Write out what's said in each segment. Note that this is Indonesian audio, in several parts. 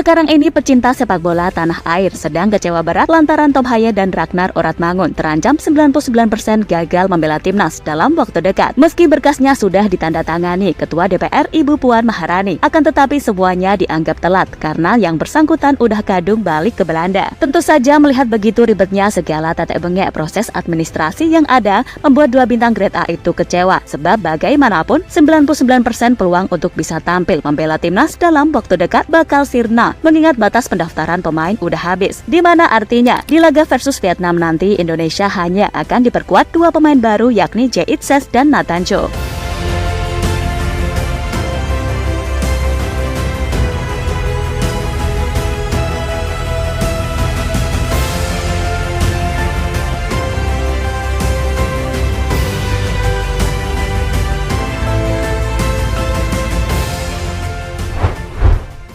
Sekarang ini pecinta sepak bola tanah air sedang kecewa berat lantaran Tom Haye dan Ragnar Oratmangun terancam 99% gagal membela timnas dalam waktu dekat. Meski berkasnya sudah ditandatangani Ketua DPR Ibu Puan Maharani, akan tetapi semuanya dianggap telat karena yang bersangkutan udah kadung balik ke Belanda. Tentu saja melihat begitu ribetnya segala tetek bengek proses administrasi yang ada, membuat dua bintang grade A itu kecewa. Sebab bagaimanapun 99% peluang untuk bisa tampil membela timnas dalam waktu dekat bakal sirna, mengingat batas pendaftaran pemain udah habis. Dimana artinya di laga versus Vietnam nanti Indonesia hanya akan diperkuat dua pemain baru, yakni Jay Itzes dan Nathan Cho.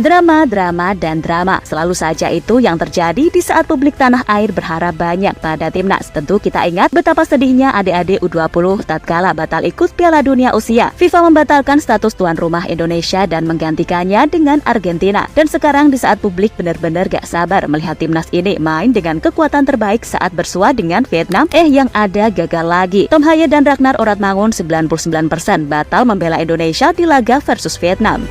Drama selalu saja itu yang terjadi di saat publik tanah air berharap banyak pada timnas. Tentu kita ingat betapa sedihnya adik-adik U20 tatkala batal ikut Piala Dunia Usia. FIFA membatalkan status tuan rumah Indonesia dan menggantikannya dengan Argentina. Dan sekarang di saat publik benar-benar gak sabar melihat timnas ini main dengan kekuatan terbaik saat bersua dengan Vietnam, yang ada gagal lagi. Tom Haye dan Ragnar Oratmangun 99% batal membela Indonesia di laga versus Vietnam.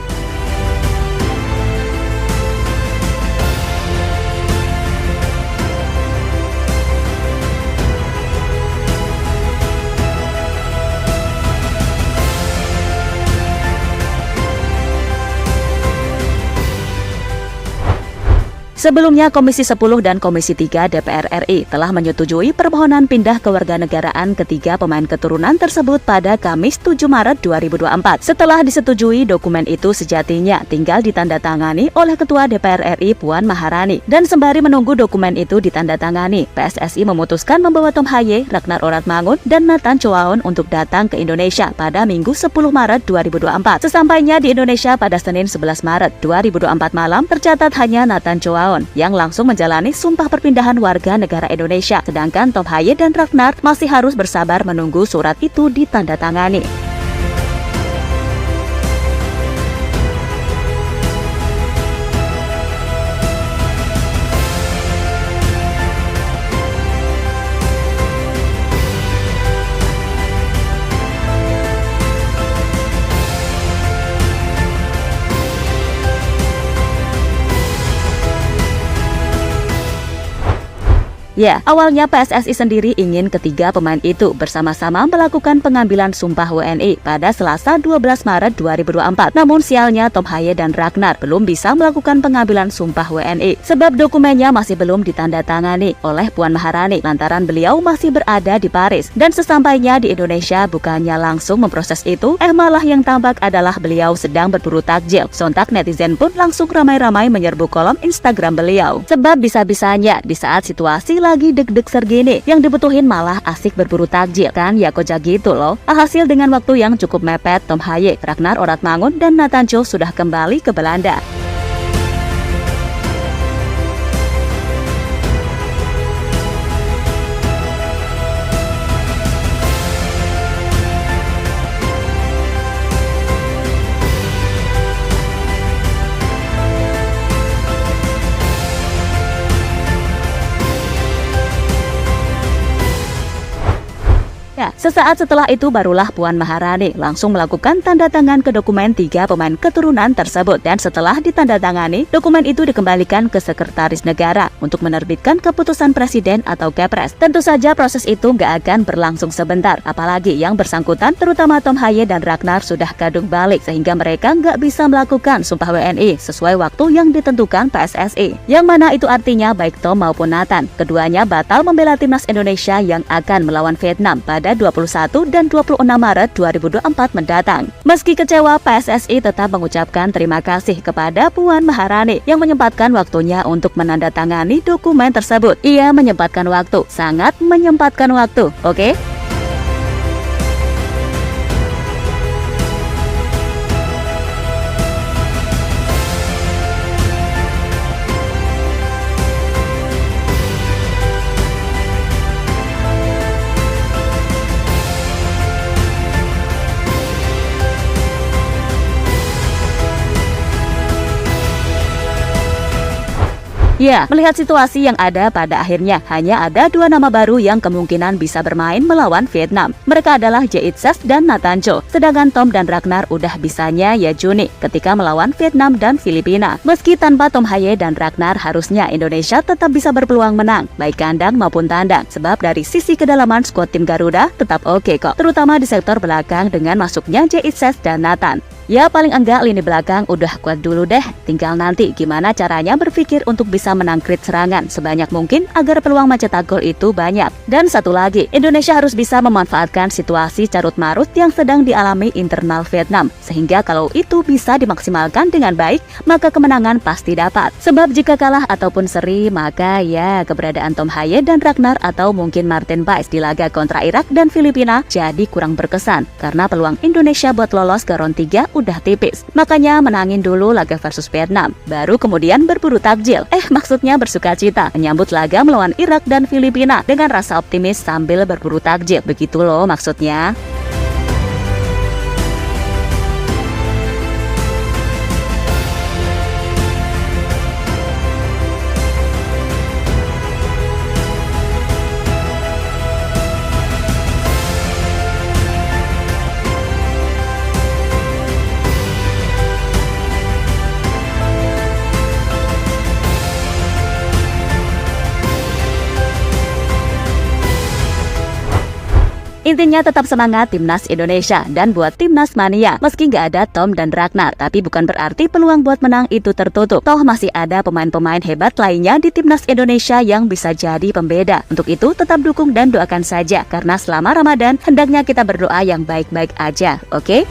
Sebelumnya, Komisi 10 dan Komisi 3 DPR RI telah menyetujui permohonan pindah kewarganegaraan ketiga pemain keturunan tersebut pada Kamis 7 Maret 2024. Setelah disetujui, dokumen itu sejatinya tinggal ditandatangani oleh Ketua DPR RI Puan Maharani. Dan sembari menunggu dokumen itu ditandatangani, PSSI memutuskan membawa Tom Haye, Ragnar Oratmangun, dan Nathan Choaon untuk datang ke Indonesia pada Minggu 10 Maret 2024. Sesampainya di Indonesia pada Senin 11 Maret 2024 malam, tercatat hanya Nathan Choaon yang langsung menjalani sumpah perpindahan warga negara Indonesia, sedangkan Tom Haye dan Ragnar masih harus bersabar menunggu surat itu ditandatangani. Ya, awalnya PSSI sendiri ingin ketiga pemain itu bersama-sama melakukan pengambilan sumpah WNI pada Selasa 12 Maret 2024. Namun sialnya Tom Haye dan Ragnar belum bisa melakukan pengambilan sumpah WNI sebab dokumennya masih belum ditandatangani oleh Puan Maharani lantaran beliau masih berada di Paris. Dan sesampainya di Indonesia bukannya langsung memproses itu, malah yang tampak adalah beliau sedang berburu takjil. Sontak netizen pun langsung ramai-ramai menyerbu kolom Instagram beliau. Sebab bisa-bisanya di saat situasi lagi deg-deg sergini, yang dibutuhin malah asik berburu takjil, kan ya kocak gitu loh. Alhasil dengan waktu yang cukup mepet, Tom Haye, Ragnar Oratmangun, dan Nathan Cho sudah kembali ke Belanda. Ya, sesaat setelah itu barulah Puan Maharani langsung melakukan tanda tangan ke dokumen tiga pemain keturunan tersebut. Dan setelah ditandatangani, dokumen itu dikembalikan ke Sekretaris Negara untuk menerbitkan keputusan Presiden atau Kepres. Tentu saja proses itu nggak akan berlangsung sebentar, apalagi yang bersangkutan terutama Tom Haye dan Ragnar sudah kadung balik sehingga mereka nggak bisa melakukan sumpah WNI sesuai waktu yang ditentukan PSSI. Yang mana itu artinya baik Tom maupun Nathan, keduanya batal membela timnas Indonesia yang akan melawan Vietnam pada 21 dan 26 Maret 2024 mendatang. Meski kecewa, PSSI tetap mengucapkan terima kasih kepada Puan Maharani yang menyempatkan waktunya untuk menandatangani dokumen tersebut. Ia menyempatkan waktu, sangat menyempatkan waktu, oke? Ya, melihat situasi yang ada pada akhirnya, hanya ada dua nama baru yang kemungkinan bisa bermain melawan Vietnam. Mereka adalah Jae-il-seok dan Nathan Cho. Sedangkan Tom dan Ragnar udah bisanya ya Juni ketika melawan Vietnam dan Filipina. Meski tanpa Tom Hye dan Ragnar, harusnya Indonesia tetap bisa berpeluang menang, baik kandang maupun tandang. Sebab dari sisi kedalaman skuad tim Garuda tetap oke kok, terutama di sektor belakang dengan masuknya Jae-il-seok dan Nathan. Ya paling enggak lini belakang udah kuat dulu deh, tinggal nanti gimana caranya berpikir untuk bisa menangkrit serangan sebanyak mungkin agar peluang mencetak gol itu banyak. Dan satu lagi, Indonesia harus bisa memanfaatkan situasi carut-marut yang sedang dialami internal Vietnam, sehingga kalau itu bisa dimaksimalkan dengan baik, maka kemenangan pasti dapat. Sebab jika kalah ataupun seri, maka ya keberadaan Tom Hye dan Ragnar atau mungkin Martin Paes di laga kontra Irak dan Filipina jadi kurang berkesan, karena peluang Indonesia buat lolos ke round 3 udah tipis. Makanya menangin dulu laga versus Vietnam, baru kemudian berburu takjil. Maksudnya bersukacita menyambut laga melawan Irak dan Filipina dengan rasa optimis sambil berburu takjil. Begitu loh maksudnya. Intinya tetap semangat timnas Indonesia dan buat timnas mania. Meski nggak ada Tom dan Ragnar, tapi bukan berarti peluang buat menang itu tertutup. Toh masih ada pemain-pemain hebat lainnya di timnas Indonesia yang bisa jadi pembeda. Untuk itu tetap dukung dan doakan saja, karena selama Ramadan hendaknya kita berdoa yang baik-baik aja, oke?